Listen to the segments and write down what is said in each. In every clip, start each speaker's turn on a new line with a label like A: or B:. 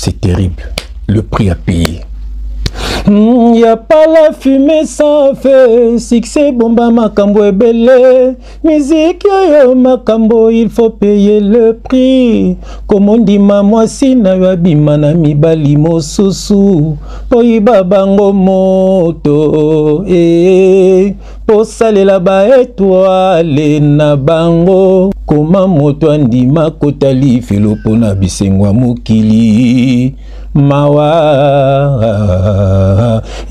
A: C'est terrible. Le prix à payer. Y a pas la fumée sans feu. Succès bomba makambo ebele. Musique yo makambo, il faut payer le prix. Comme on dit maman si na yabima na mibali mosusu. Oyiba bango moto. Po salela ba étoile na bango. Koma moto andima kotali filo pona bisengwa mokili. Mawa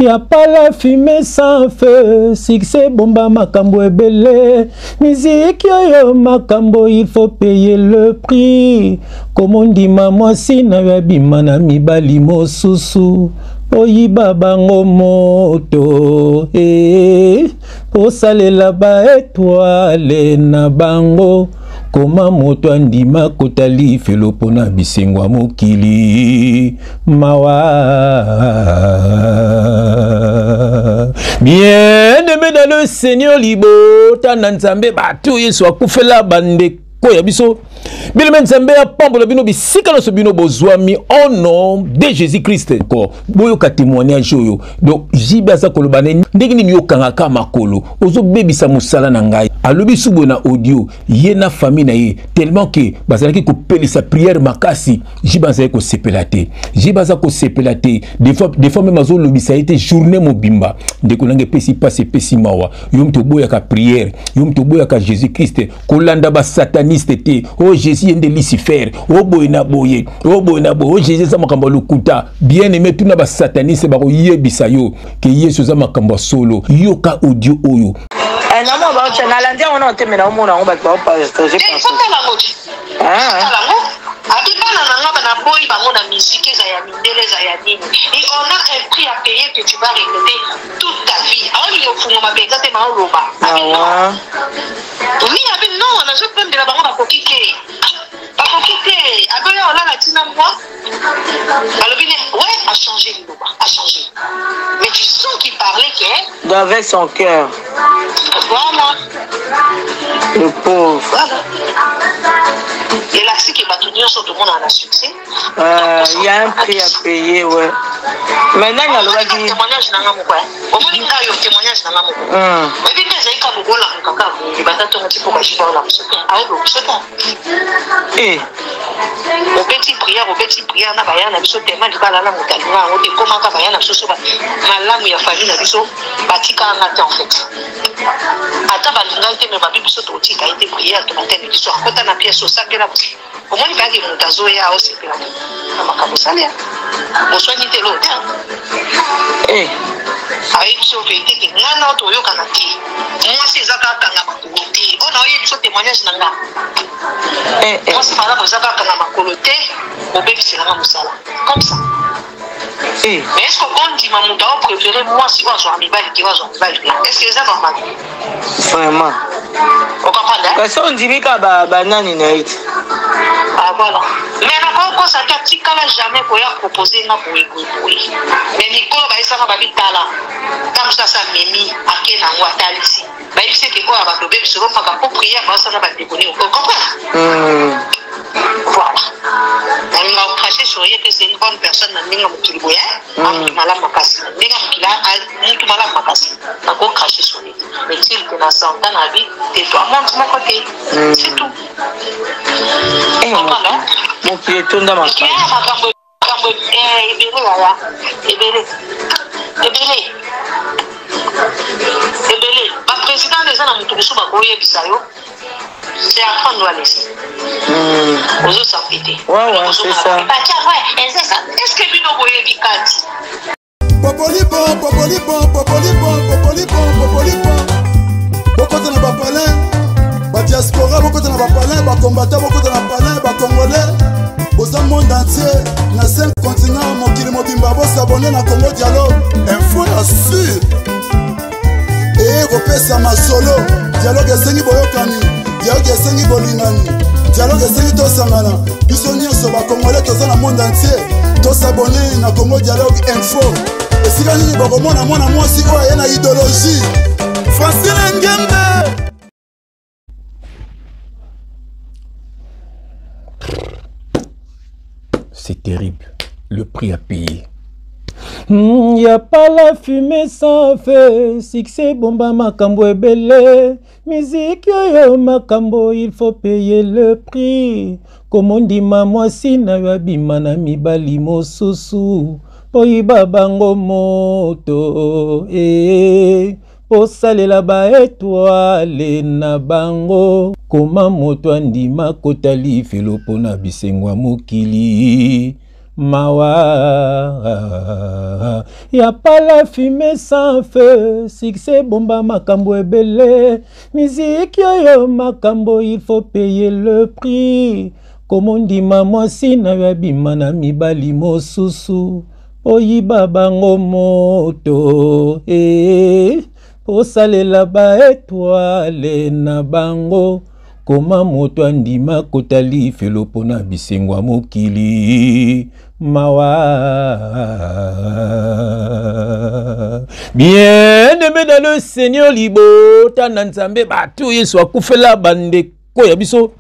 A: y'a pas la fumée sans feu. Succès bomba makambo ebele. Musique yo makambo, il faut payer le prix. Comme on dit maman si na yabima na mibali mosusu. Oyiba bango moto. Po salela ba étoile na bango. Koma moto andima kotali felo pona bisengwa mokili. Mawa. Bien-aimé dans le Seigneur libota nanzambe batu yesu akufela bande koya biso. Bilemen nzambe ya pambola bino bisika na sobino bozwami au nom de Jésus-Christ. Ko boyo ka témoignage oyo. Donc jiba za kolobane ndenge nini yokanga ka makolo. Ozo bebisa musala na ngai. Alobi subo na audio yena famille na ye tellement que bazalaki ko pelisa prière makasi jiba za ko sepelate. Jiba za ko sepelate des fois même azo lobisa été journée mobimba. Ndeko nange pesi passe pesi mawa. Yom to boya ka prière, yom to boya ka Jésus-Christ. Kolanda ba sataniste te. Oh Jésus yende Lucifer, oh boy na boye, oh boy na boye, oh Jésus za makambo lukuta. Bien aimé tout na ba sataniste ba ko yebisa yo ke Yesu za makambo solo. Yo ka audio oyo.
B: Namu ba chana landi on a temena o mona on ba ko pa projet pa. Abibana nanga bana boy bango na musique za ya mindele za ya nini. Et on a un prix à payer que tu vas répéter toute ta vie. Alors il faut ma bega te ma roba. Ah. Oui, abi non, on a je prendre de la bango ba kokike. Ba kokike, aboya on a la tina moi. Alobine, ouais, a changé l'Iloba, a changé. Mais tu sens qu'il parlait que avec son cœur. Voilà. Le pauvre. Voilà. Et là, c'est que tout le monde a un succès. Il y a un prix à payer, ouais. Maintenant, il y a le témoignage dans mon coin. Au moins, il y a un témoignage dans mon coin. Mais bien, il y a un peu de caca. Il va t'attendre un petit peu pour que je parle là. Ah, oui, c'est bon. Et au petit prière, on a bien un peu tellement de balles à la montagne. On a comment on a bien un peu ma lame et la famille, on a batika en matin en fait. Attends, balinga était mais babi biso toti ka été prière to matin et soir. Quand on a pièce au sac là. Comment il va dire mon tazo ya aussi pela. Na makabo salia. Mo soigné te l'autre. Ayi biso vérité que ngana to yo kana ki. Moi c'est zaka kanga makolote. On a eu biso témoignage nanga. Moi c'est pas là zaka kanga makolote. Au bébé c'est la musala. Comme ça. Mais est-ce qu'on dit ma mouta préféré moi si on soit amical qui va soit amical. Est-ce que c'est normal? Vraiment. On comprend là? Parce qu'on dit que banane n'est. Ah voilà. Mais encore ça t'a jamais pour proposer na pour écouter. Mais Nicolas va essayer de bitala. Comme ça mimi aké na ngwata ici. Ba il sait que quoi va bébé se va faire pour prière va ça va déconner. On comprend? Voilà. On va cracher sur elle que c'est une bonne personne dans ninga mukiliboya. Amu malama makasi. Ninga mukila mutu malama makasi. On va cracher sur elle. Mais s'il te na santé na vie, tais-toi montre mon côté. C'est tout. Mon pied tourne dans ma tête. Ma président des gens qui sont c'est à prendre à laisser. Aux autres s'apprêter. Ouais, c'est ça. Est-ce que vous voyez Vicati?
C: Popolipon. Beaucoup de nos papalins, la diaspora, beaucoup de nos papalins, les combattants, beaucoup de nos papalins, les Congolais, au monde entier, dans 5 continents, mon kilimo Bimbabo s'abonner dans Congo Dialogue. Info la sûr. Et repère ma solo. Dialogue est sengi boyokani. Dialogue est sengi bolingani. Dialogue est sengi tosangana. Bisoni so ba Congolais tous dans le monde entier. Tous s'abonner dans Congo Dialogue Info. Et si gani boko mona moi si quoi y a une idéologie. Francine Ngembe.
A: C'est terrible. le prix à payer. Y a pas la fumée sans feu, succès bomba makambo ebele, musique yo makambo, il faut payer le prix. Comme on dit maman sina yabima na mibali mosusu, oyiba bango moto osalela ba étoile na bango, koma moto andima kotali felo pona bisengwa mokili. Mawa, y'a pas la fumée sans feu, succès bomba makambo ebele, musique yo makambo, il faut payer le prix. Comme on dit maman sina yabima na mibali mosusu, oyiba bango moto osalela ba étoile na bango, koma moto andima kotali felo pona bisengwa mokili. Mawa. Bien-aimé dans le Seigneur libo, tananzambe batu yesu akufela bande koya biso.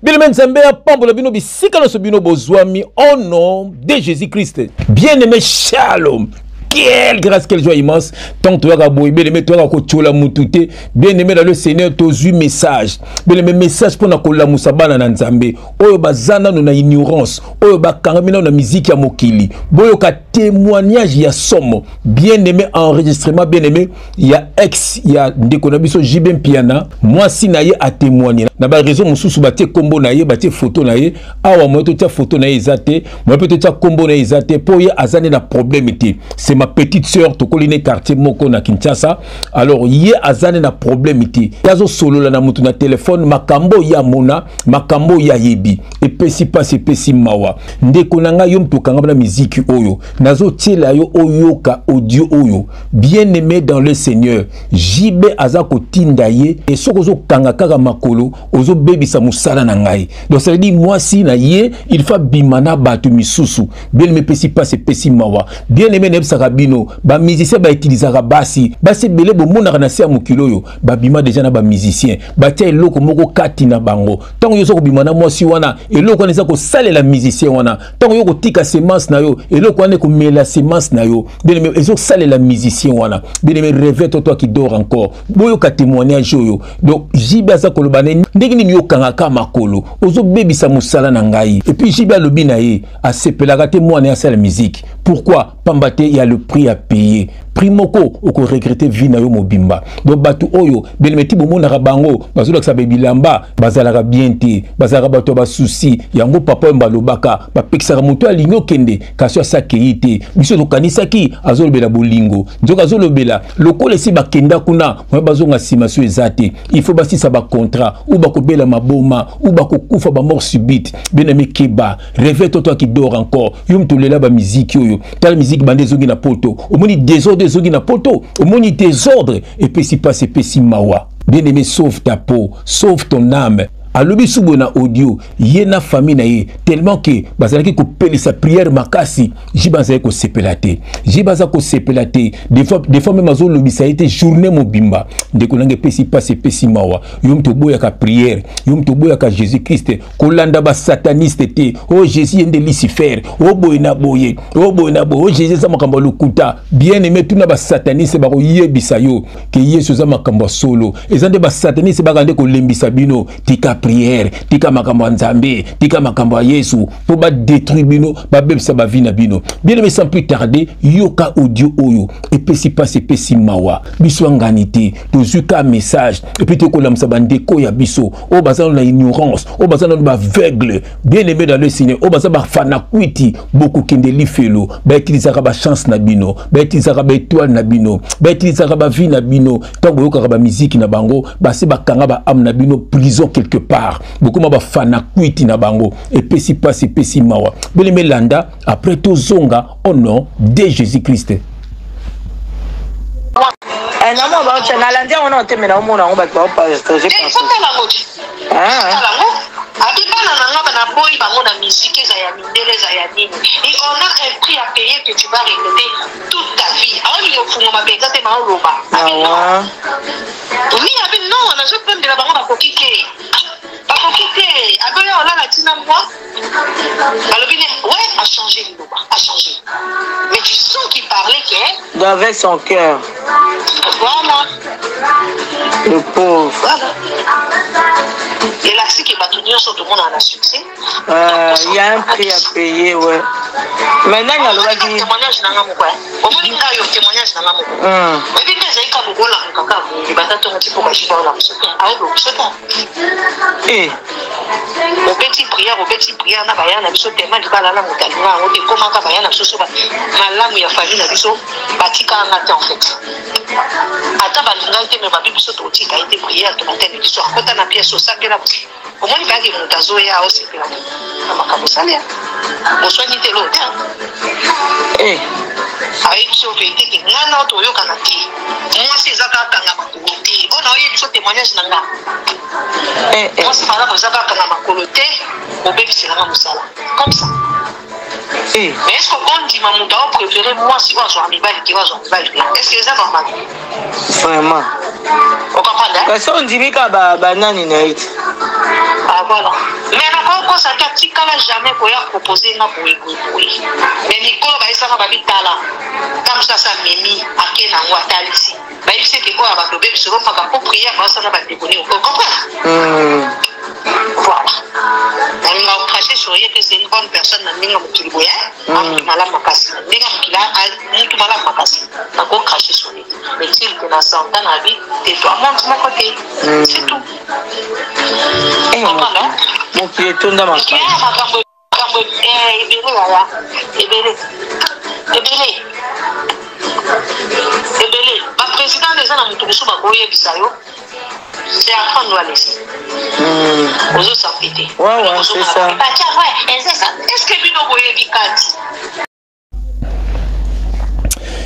A: Bien-aimé nzambe ya pambola bino bisika no bino bozwami au nom de Jésus-Christ. Bien-aimé shalom. Quelle grâce, quelle joie immense. Tant que tu as beau, bien aimé, tu as coaché la moutouté. Bien aimé dans le Seigneur, tu as eu message. Bien aimé, message pour la mousabana na nzambe. Oyo bazana no na ignorance. Oyo bakangamina na musique ya mokili. Boyo ka témoignage ya somo. Bien aimé, enregistrement. Bien aimé, il y a ex, il y a Ndekonabiso Jibem Piana. Moi si na ye a témoigné. Na ba raison mususu batie kombo na ye, batie photo na ye. Awa moi to tia photo na ye zate. Moi peut tia kombo na ye zate. Po ye azane na problème ete. C'est ma petite sœur tokoline quartier moko na Kinshasa. Alors ye azane na problème ete. Yazo solo la na mutu na téléphone makambo ya mona, makambo ya yebi. Et pesi passe pesi mawa. Ndeko nanga yom to kanga na musique oyo. Nazo tiela yo oyoka audio oyo. Bien aimé dans le Seigneur. Jibe azako tinda ye et sokozo kanga kaka makolo ozo baby sa musala na ngai. Donc ça veut dire moi si na ye il faut bimana batu misusu. Bien aimé pesi passe pesi mawa. Bien aimé nebsa bino ba musicien ba utilisera basi basi belé bo mona na sia mokilo yo ba bima déjà na ba musicien ba tia eloko moko kati na bango tango yo so ko bima na mwasi wana eloko neza ko salela musicien wana tango yo ko tika semence na yo eloko wana ko mela semence na yo bien aimé ezo salela musicien wana bien aimé rêve toi qui dort encore boyo ka témoignage yo donc jiba za ko lobane ndenge ni yo kanga ka makolo ozo bebisa musala na ngai et puis jiba lobina ye a sepelaka te mwana ya sala musique pourquoi pambate il y a le prix à payer. Primoko oko regretter vie na yo mobimba. Donc batu oyo belemeti bomo na bango bazolo ka bebilamba bazalaka bien te bazalaka bato ba souci yango papa mbalobaka ba pekisaka moto alingo kende kaso sa keite biso to kanisa ki azolobela bolingo njoka azolobela lokole si bakenda kuna mo bazonga simaso ezate il faut basi sa ba contrat ou ba kobela maboma ou ba kokufa ba mort subite bien-aimé keba rêve toi qui dort encore yum to lela ba musique oyo tal musique bande zongi na poto omoni désordre zogi na poto omoni désordre et puis si passe et puis si mawa bien-aimé sauve ta peau sauve ton âme. Alobi subo na audio yena famille na ye tellement que bazalaki ko pele sa prière makasi jibanza ko sepelate jibanza ko sepelate des fois même azo lobi ça a été journée mobimba de ko nange pesi passe pesi mawa yom to boya ka prière yom to boya ka Jésus Christ ko landa ba sataniste te oh Jésus yende Lucifer oh boy na boye oh Jésus za makambo lukuta bien aimé tuna ba sataniste ba ko yebisa yo ke Yesu za makambo solo ezande ba sataniste ba kande ko lembisa bino tika prière tika makambo nzambe tika makambo Yesu pour ba détruire bino ba bebisa ba vina bino bien aimé sans plus tarder yoka audio oyo et pesi passe pesi mawa biso nganité tozuka message et puis to ko lamsa bandeko ya biso o bazana na ignorance o bazana ba aveugle bien aimé dans le Seigneur o bazana ba fana kwiti beaucoup kendeli felo ba utilisaka ba chance na bino ba utilisaka ba étoile na bino ba utilisaka ba vie na bino tango yoka ba musique na bango ba se ba kanga ba âme na bino prison quelque part beaucoup ma ba fana kwiti na bango et pesi passe pesi mawa beleme landa après to zonga au nom de Jésus-Christ.
D: Non, non, tu as l'Indien, on a un thème, on a un bac, on pas j'ai
B: pensé. Abibana na boy bango na musique za ya mindele za ya nini. Et on a un prix à payer que tu vas régler toute ta vie. Alors il faut ma bega te ma roba. Ah. Oui, abi non, on a juste même de la bango na kokike. Pas kokike. Aboya on a la tina moi. Alobine, ouais, a changé Liloba, a changé. Mais tu sens qu'il parlait que...
D: Avec son cœur.
B: Voilà.
D: Le pauvre.
B: Voilà. Et là, c'est que tout le monde a un succès.
D: Il y a un prix à payer, ouais. Maintenant, il y a le
B: témoignage dans la mouille. Au moins, il y a un témoignage dans la mouille. Mais puis, les gens qui ont un caca, ils battent un petit peu pour acheter dans la mouille. Au petit prière, na bayana biso tellement de bala la mutalina, on dit comment ka bayana biso so ba malamu ya famille na biso batika ngata en fait. Ata balinga te me babi biso to tika ite prière to matene biso akota na pièce so sapela. Au moins ba ke mutazo ya o sepela. Na makambo salia. Mo soigner te lo ta. Ayi biso vete ke ngana to yo kana ti. Moi c'est ça ka tanga makoti. On a eu biso témoignage na nga. Moi c'est pas ça ka tanga makoti. Au bébé c'est la musala. Comme ça. Mais est-ce qu'on dit maman doit préférer moi si on soit amical qui va soit amical? Est-ce que c'est normal?
D: Vraiment.
B: On comprend là?
D: Parce qu'on dit que banane n'est.
B: Ah voilà. Mais encore ça tactique là jamais pour proposer na pour écouter. Mais Nicolas va essayer de faire là. Comme ça mimi à quel endroit t'as ici. Bah il sait que quoi va bébé se refaire pour prier pour ça va déconner. On comprend? Voilà. On a craché sur elle que c'est une bonne personne dans le monde qui voyait. On a malade makasi. On a malade makasi. On a craché sur elle. Mais s'il te n'a pas dans la vie, tais-toi, montre mon côté. C'est tout.
D: Mon pied tourne dans ma
B: tête. Ebele. Le président des gens dans le Soubagoye Bisayo. C'est à prendre à laisser. Aux autres s'appliquer.
D: Ouais, c'est ça.
B: Est-ce que Bino Boye Bikati?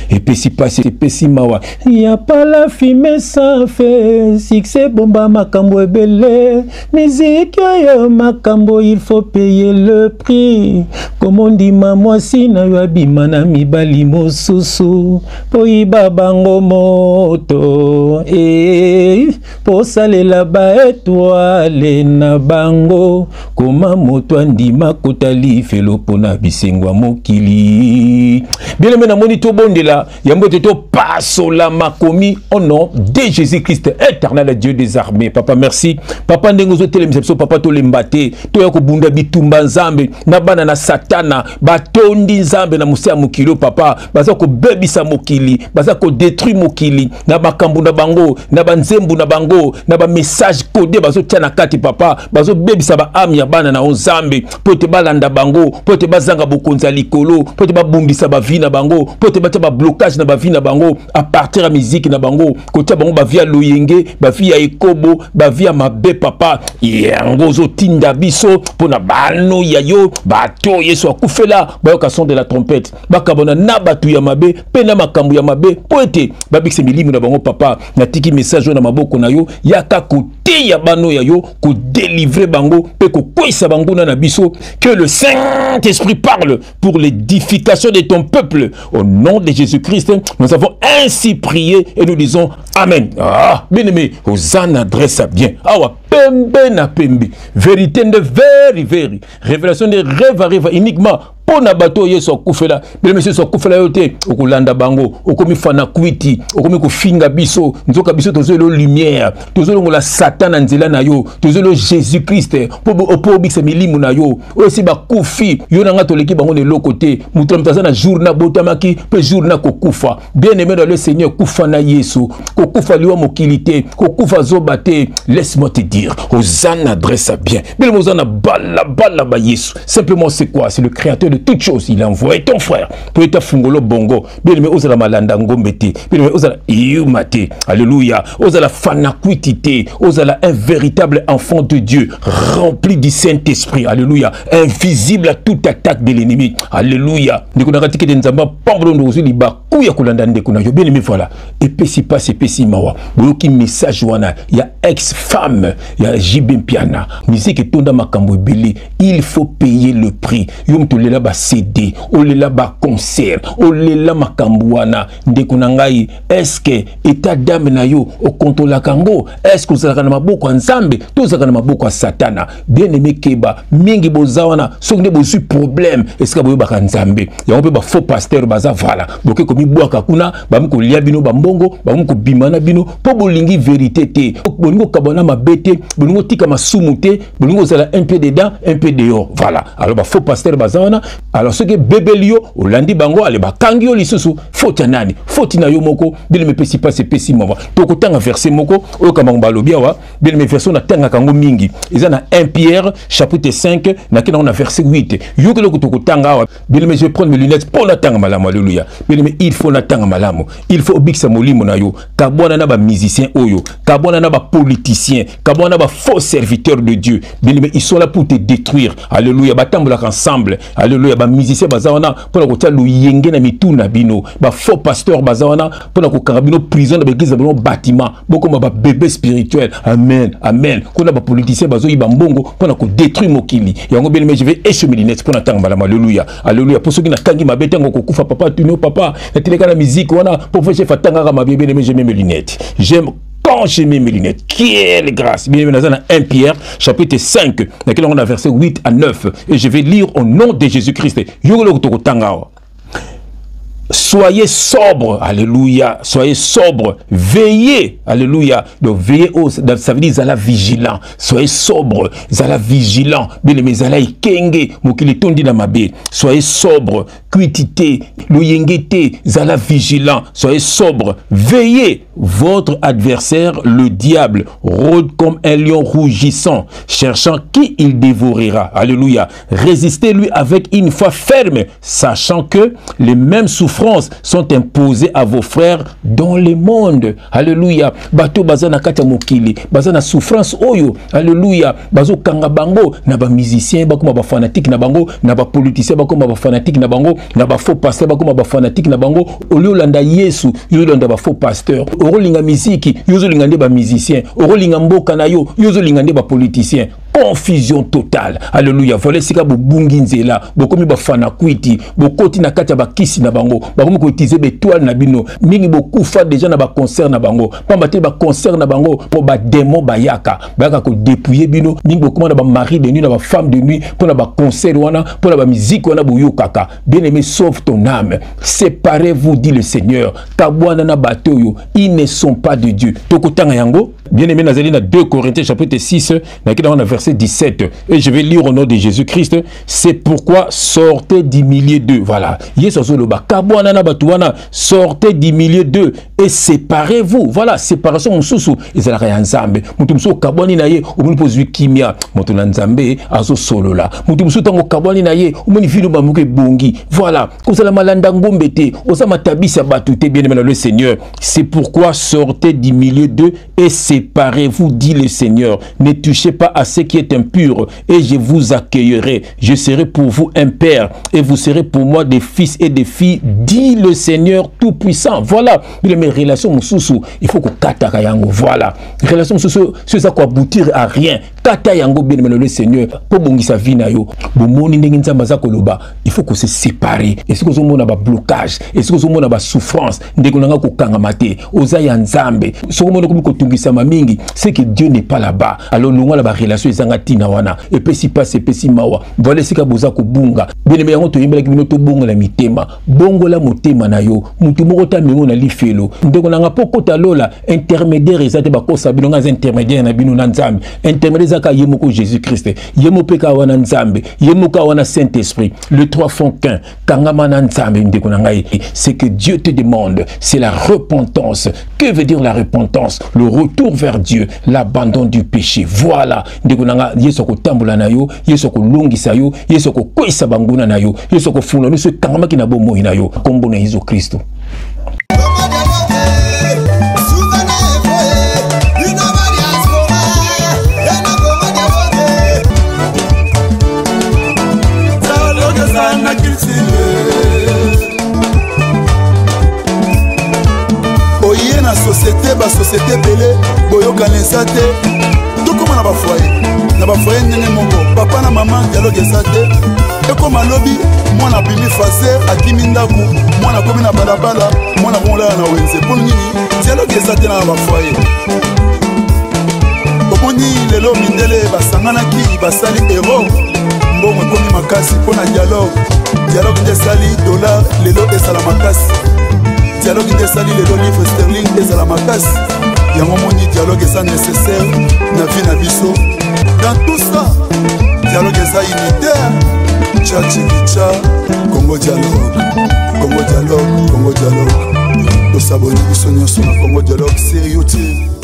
A: Et puis si pas c'est pessi mawa. Il y a pas la fumée sans feu. Si c'est bomba makambo ebele. Musique yo makambo il faut payer le prix. Comme on dit maman si na yo abimana mibali mosusu. Po ibabango moto. Et po sale la ba étoile na bango. Koma moto andima kotali felo pona bisengwa mokili. Bien aimé na monito bonde là. Yambo teto pasola makomi au nom de Jésus-Christ, éternel Dieu des armées. Papa, merci. Papa, ndengozo telemsepso, papa, to lembate, to yako bunda bitumba nzambe, na bana na satana, batondi nzambe na musia mukilo, papa, baza ko bebisa mokili, baza ko détruit mokili, na bakambu na bango, na banzembu na bango, na ba message codé, bazo tiana kati, papa, bazo bebisa ba ami ya bana na nzambe, pote balanda bango, pote bazanga bokonza likolo, pote ba bumbisa ba vina bango, pote ba blocage na ba vie na bango à partir de musique na bango côté bango ba via loyenge ba via ekobo ba via mabe papa yangozo tinda biso pona bano yayo bato yeso akufela ba ka son de la trompette ba kabona na batu ya mabe pena makambu ya mabe poete ba bikse milimo na bango papa na tiki message na maboko na yo yaka côté ya bano yayo ko délivrer bango pe ko kwisa bango na biso que le Saint-Esprit parle pour l'édification de ton peuple au nom de Jésus-Christ, nous avons ainsi prié et nous disons Amen. Ah, bien aimé, Hosanna adresse bien. Ah, ouais, pembe na pembe. Vérité de very. Révélation de rêve uniquement. Pona bato yeso kufela bele monsieur so kufela yote okulanda bango okomi fana kwiti okomi kufinga biso nzoka biso tozelo lumière tozelo ngola satan na nzela na yo tozelo Jésus Christ po bikse milimu na yo osi ba kufi yo na ngato leki bango ne lokote mutra mtaza na jour na botamaki pe jour na kokufa bien aimé dans le Seigneur kufa na Yesu kokufa liwa mokilité kokufa zobate laisse-moi te dire Hosanna adresse bien bele mozana bala ba Yesu simplement c'est quoi c'est le créateur de toutes choses, il a envoyé ton frère pour être fungolo bongo. Bien aimé, osala malanda ngombete. Bien aimé, osala iumate. Alléluia. Osala fanakuitite. Osala un véritable enfant de Dieu, rempli du Saint-Esprit. Alléluia. Invisible à toute attaque de l'ennemi. Alléluia. Ndekunakati ke nzamba pambolo ndozi liba kuya kulanda ndekuna yo. Bien aimé, voilà. Epesi passe epesi mawa. Boyoki message wana. Il y a ex-femme. Il y a Jibem Piana. Musique tonda makambo ebele. Il faut payer le prix. Yom tolela ba CD, olela ba concert, olela makambuana, ndekunangai, est-ce que état d'âme na yo au contrôle kango, est-ce que vous avez maboko nzambe, tous avez maboko satana, bien aimé keba, mingi bozawana, songde bozu problème, est-ce que boyo baka nzambe, ya on peut ba faux pasteur baza voilà, boke komi boaka kuna, ba mko lia bino bambongo, ba mko bimana bino, po bolingi vérité te, bolingo kabona mabete, bolingo tika masumute, bolingo zala un peu dedans, un peu dehors, voilà. Alors ba faux pasteur bazawana, alors ce que bébélio, olandi bango, ale ba kangio lisusu, faute nani, faute na yo moko, bien me pesi pas pesi mova. Toko tanga verset moko, o kamanga lobia wa, bien me verset na tanga kango mingi. Ils na 1 Pierre chapitre 5, na kina on a verset 8. Yo que le toko tanga wa, bien me je vais prendre mes lunettes pour na tanga malamu, alléluia. Bien me il faut na tanga malamu. Il faut obiksa molimo na yo. Kabona na ba musicien oyo, kabona na ba politicien, kabona na ba faux serviteurs de Dieu. Bien me ils sont là pour te détruire. Alléluia. Batambola ensemble. Alléluia. Ba musicien bazawana pour la kota luyenge na mituna bino. Ba faux pasteur bazawana pour la kokarabino prison dans l'église dans bâtiment. Beaucoup ma bébé spirituel. Amen. Amen. Kuna ba politicien bazo iba mbongo pour la ko détruire mokili. Yango bien je vais échouer mes lunettes pour na tanga malama. Alléluia. Alléluia. Pour ceux qui na kangi ma bête ngo kokufa papa tu no papa. Na teleka na musique wana pour faire chef tanga ma bébé mais j'aime mes lunettes. J'aime quand j'ai mis mes lunettes, quelle grâce. Bien dans 1 Pierre, chapitre 5, dans lequel on a versé 8 à 9. Et je vais lire au nom de Jésus-Christ. Soyez sobre, alléluia, soyez sobre, veillez, alléluia. Donc veillez, ça veut dire zala vigilant, soyez sobre, zala vigilant, bien aimé zala ikenge, mokili tondi na mabe, soyez sobre, cuitité, loyengete, zala vigilant, soyez sobre, veillez. Votre adversaire, le diable, rôde comme un lion rougissant, cherchant qui il dévorera. Alléluia. Résistez-lui avec une foi ferme, sachant que les mêmes souffrances sont imposées à vos frères dans le monde. Alléluia. Bato bazana kata mokili, bazana souffrance oyo. Alléluia. Bazo kanga bango, na ba musicien bakoma ba fanatique na bango, na ba politicien bakoma ba fanatique na bango, na ba faux pasteur bakoma ba fanatique na bango. Olio landa Yesu, yo landa ba faux pasteur. Orolinga miziki, yozo lingande ba musicien, orolinga mboka na yo, yozo lingande ba politicien. Confusion totale. Alléluia. Voilà sika bo bungi nzela, bokomi ba fana kwiti, bokoti na kati ya bakisi na bango, bakomi ko utiliser be toile na bino. Mingi bokufa déjà na ba concert na bango. Pamba te ba concert na bango po ba démon bayaka. Bayaka ko dépouiller bino, mingi bokoma na ba mari de nuit na ba femme de nuit, pour na ba concert wana, pour na ba musique wana boyo kaka. Bien-aimé, sauve ton âme. Séparez-vous, dit le Seigneur. Kabwana na batoyo, ils ne sont pas de Dieu. Tokotanga yango. Bien-aimé, nazali na 2 Corinthiens chapitre 6, na kina on a verset 17. Et je vais lire au nom de Jésus-Christ. C'est pourquoi sortez du milieu d'eux. Voilà. Sortez du milieu d'eux et séparez-vous. Voilà. Séparation mususu. Ezalaka nzambe. Mutu musu kabwani na ye. Umuni pozwi kimia. Mutu na nzambe azo solo la. Mutu musu tango kabwani na ye. Umuni vino bamuke bongi. Voilà. Kozala malanda ngombe te. Osama tabisa batute. Bien-aimé dans le Seigneur. C'est pourquoi sortez du milieu d'eux et séparez-vous, dit le Seigneur. Ne touchez pas à ce qui est impur et je vous accueillerai. Je serai pour vous un père et vous serez pour moi des fils et des filles, dit le Seigneur Tout-Puissant. Voilà. Mes relations, il faut que kataka yango. Voilà. Relations, c'est ça quoi aboutir à rien. Kata yango bien le Seigneur. Pour bongisa vie na yo. Bomoni ndenge nzamba za koloba. Il faut que se séparer. Et ce que vous avez un blocage. Et ce que vous avez une souffrance. Ndeko nanga ko kanga mate. Oza ya nzambe. Ce que vous avez ko tungisa mamingi. C'est que Dieu n'est pas là-bas. Alors nous la relation ezangati na wana. Et puis si passe et puis si mawa. Voilà ce que boza ko bunga. Bien aimé yango to yembela ki binoto bongo la mitema. Bongo la motema na yo. Mutu moko ta mengo na lifelo. Ndeko nanga poko ta lola intermédiaire ezate ba kosa bilonga intermédiaire na bino na nzambe. Intermédiaire zaka yemoko Jésus-Christ. Yemo peka wana nzambe. Yemo ka wana Saint-Esprit. Le 3 font qu'un. Kangama na nzambe ndeko nanga. C'est que Dieu te demande, c'est la repentance. Que veut dire la repentance? Le retour vers Dieu, l'abandon du péché. Voilà. Ndeko nanga yeso ko tambola na yo, yeso ko longisa yo, yeso ko kwisa banguna na yo, yeso ko funa no se kangama kina bomo na yo. Kombo na Yesu Kristo.
C: Oye na société, ba société belé, boyoka nesate. Tout comme na ba foyer ndenge moko, papa na maman dialogue esate. ekoma lobi mwana bimi faser akimi ndaku mwana komi na balabala mwana komolala na wenze mpo nini dialogue eza te na bafoye omoni lelo mindele basanganaki basali ero mbongo ekomi makasi mpo na dialogue nde esali dollar lelo ezala makasi dialogue nde esali lelo livre sterling ezala makasi yango moni dialogue eza nécessaire na vie na biso dans tout ça dialogue eza unitaire tchachikicha Congo dialogue Congo dialogue Congo dialogue tosaboni biso nyonso na Congo dialogue sérieux te